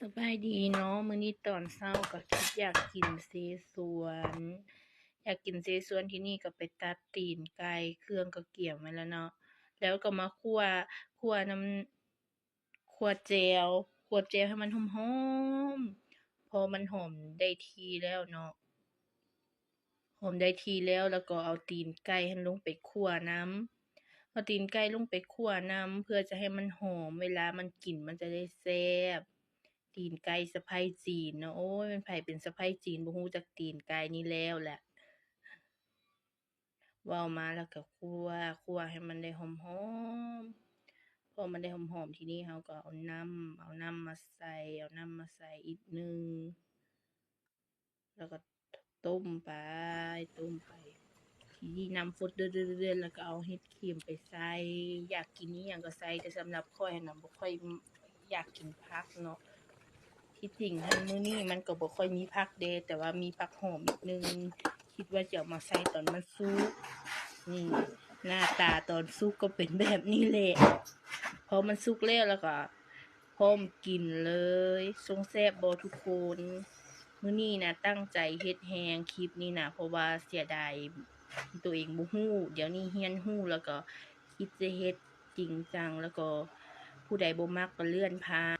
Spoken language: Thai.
สบายดีเนาะมื้อนี้ตอนเช้าก็คิดอยากกินเสฉวน อยากกินเสฉวนที่นี่ก็ไปตัดตีนไก่เครื่องก็เกลี่ยมไว้แล้วเนาะแล้วก็มาคั่วน้ำคั่วแจ่วให้มันหอมๆพอมันหอมได้ที่แล้วเนาะหอมได้ที่แล้วก็เอาตีนไก่หั้นลงไปคั่วนำเอาตีนไก่ลงไปคั่วนำเพื่อจะให้มันหอมเวลามันกินมันจะได้แซ่บ ตีนไก่สะใภ้จีนเนาะโอ้ยมันไผเป็นสะใภ้จีนบ่ฮู้จักตีนไก่นี่แล้วแหละเว้ามาแล้วก็คั่วให้มันได้หอมๆพอมันได้หอมๆทีนี้เราก็เอาน้ำมาใส่อีกหนึ่งแล้วก็ต้มไปทีนี้น้ำฟดเดือดๆๆแล้วก็เอาเห็ดเข็มไปใส่อยากกินอิหยังก็ใส่แต่สำหรับข้อยหั้นน่ะบ่ค่อยอยากกินผักเนาะ ที่จริงหั้นมื้อนี้มันก็บ่ค่อยมีผักเดะแต่ว่ามีผักหอมนิดหนึ่งคิดว่าจะเอามาใส่ตอนมันสุกนี่หน้าตาตอนสุกก็เป็นแบบนี้แหละพอมันสุกแล้วก็พร้อมกินเลยทรงแซ่บบ่ทุกคนมื้อนี้น่ะตั้งใจเฮ็ดแรงคลิปนี้น่ะเพราะว่าเสียดายตัวเองบ่รู้เดี๋ยวนี้เรียนรู้แล้วก็คิดจะเฮ็ดจริงจังแล้วก็ผู้ใดบ่มักก็เลื่อนผ่าน